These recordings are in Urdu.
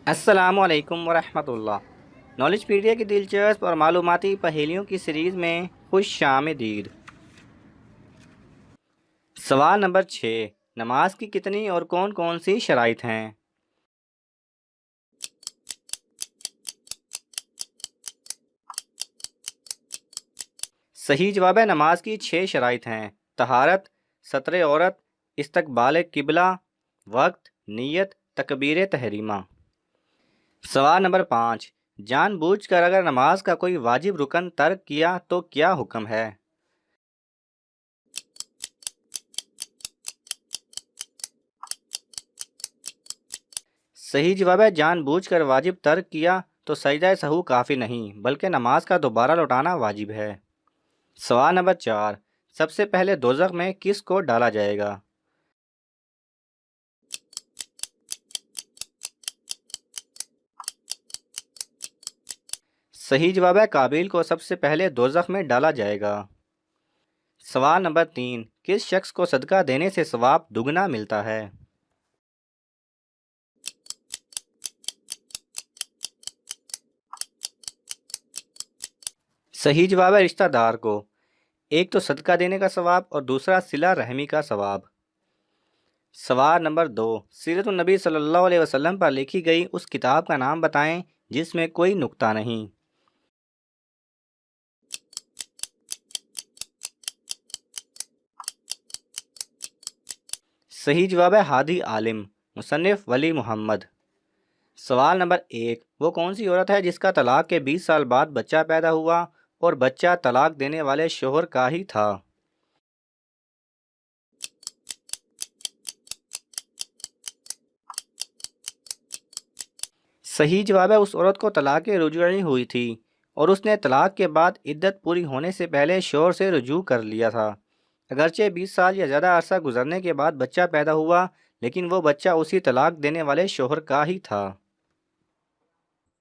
السلام علیکم ورحمۃ اللہ۔ نالج پیڈیا کی دلچسپ اور معلوماتی پہیلیوں کی سیریز میں خوش آمدید۔ سوال نمبر 6، نماز کی کتنی اور کون کون سی شرائط ہیں؟ صحیح جواب ہے نماز کی 6 شرائط ہیں: طہارت، ستر عورت، استقبال قبلہ، وقت، نیت، تکبیر تحریمہ۔ سوال نمبر 5، جان بوجھ کر اگر نماز کا کوئی واجب رکن ترک کیا تو کیا حکم ہے؟ صحیح جواب ہے جان بوجھ کر واجب ترک کیا تو سجدہ سہو کافی نہیں بلکہ نماز کا دوبارہ لوٹانا واجب ہے۔ سوال نمبر 4، سب سے پہلے دوزخ میں کس کو ڈالا جائے گا؟ صحیح جواب ہے قابیل کو سب سے پہلے دوزخ میں ڈالا جائے گا۔ سوال نمبر 3، کس شخص کو صدقہ دینے سے ثواب دگنا ملتا ہے؟ صحیح جواب ہے رشتہ دار کو، ایک تو صدقہ دینے کا ثواب اور دوسرا صلہ رحمی کا ثواب۔ سوال نمبر 2، سیرت النبی صلی اللہ علیہ وسلم پر لکھی گئی اس کتاب کا نام بتائیں جس میں کوئی نقطہ نہیں۔ صحیح جواب ہے ہادی عالم، مصنف ولی محمد۔ سوال نمبر 1، وہ کون سی عورت ہے جس کا طلاق کے 20 سال بعد بچہ پیدا ہوا اور بچہ طلاق دینے والے شوہر کا ہی تھا؟ صحیح جواب ہے اس عورت کو طلاق رجوعی ہوئی تھی اور اس نے طلاق کے بعد عدت پوری ہونے سے پہلے شوہر سے رجوع کر لیا تھا۔ اگرچہ 20 سال یا زیادہ عرصہ گزرنے کے بعد بچہ پیدا ہوا لیکن وہ بچہ اسی طلاق دینے والے شوہر کا ہی تھا۔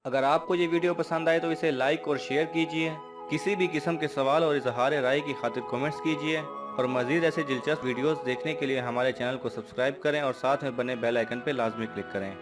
اگر آپ کو یہ ویڈیو پسند آئے تو اسے لائک اور شیئر کیجئے، کسی بھی قسم کے سوال اور اظہار رائے کی خاطر کومنٹس کیجئے اور مزید ایسے دلچسپ ویڈیوز دیکھنے کے لیے ہمارے چینل کو سبسکرائب کریں اور ساتھ میں بنے بیل آئیکن پہ لازمی کلک کریں۔